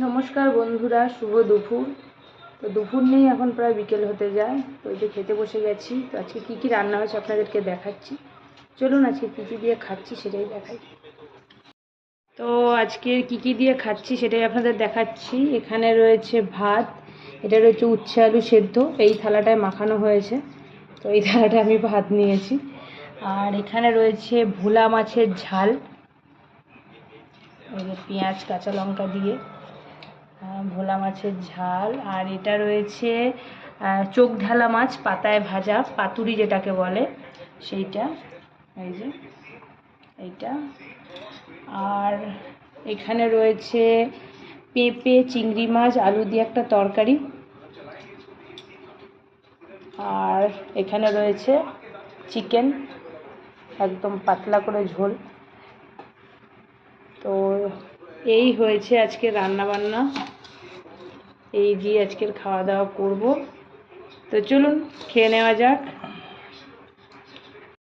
নমস্কার বন্ধুরা, শুভ দুপুর। তো দুপুর নেই, এখন প্রায় বিকেল হতে যায়। তো এই যে খেতে বসে গেছি। তো আজকে কী কী রান্না হয়েছে আপনাদেরকে দেখাচ্ছি। চলুন আজকে কী কী দিয়ে খাচ্ছি সেটাই দেখাই। তো আজকে কী কী দিয়ে খাচ্ছি সেটাই আপনাদের দেখাচ্ছি। এখানে রয়েছে ভাত, এটা রয়েছে উচ্ছে আলু সেদ্ধ, এই থালাটায় মাখানো হয়েছে। তো এই থালাটায় আমি ভাত নিয়েছি। আর এখানে রয়েছে ভোলা মাছের ঝাল, এই যে পেঁয়াজ কাঁচা লঙ্কা দিয়ে ভোলা মাছের ঝাল। আর এটা রয়েছে চোখ ঢালা মাছ পাতায় ভাজা, পাতুরি যেটাকে বলে সেইটা, এই যে এইটা। আর এখানে রয়েছে পেঁপে চিংড়ি মাছ আলু দিয়ে একটা তরকারি। আর এখানে রয়েছে চিকেন, একদম পাতলা করে ঝোল। তো এই হয়েছে আজকে রান্না বান্না, এই দিয়ে আজকের খাওয়া দাওয়া করব। তো চলুন খেয়ে নেওয়া যাক।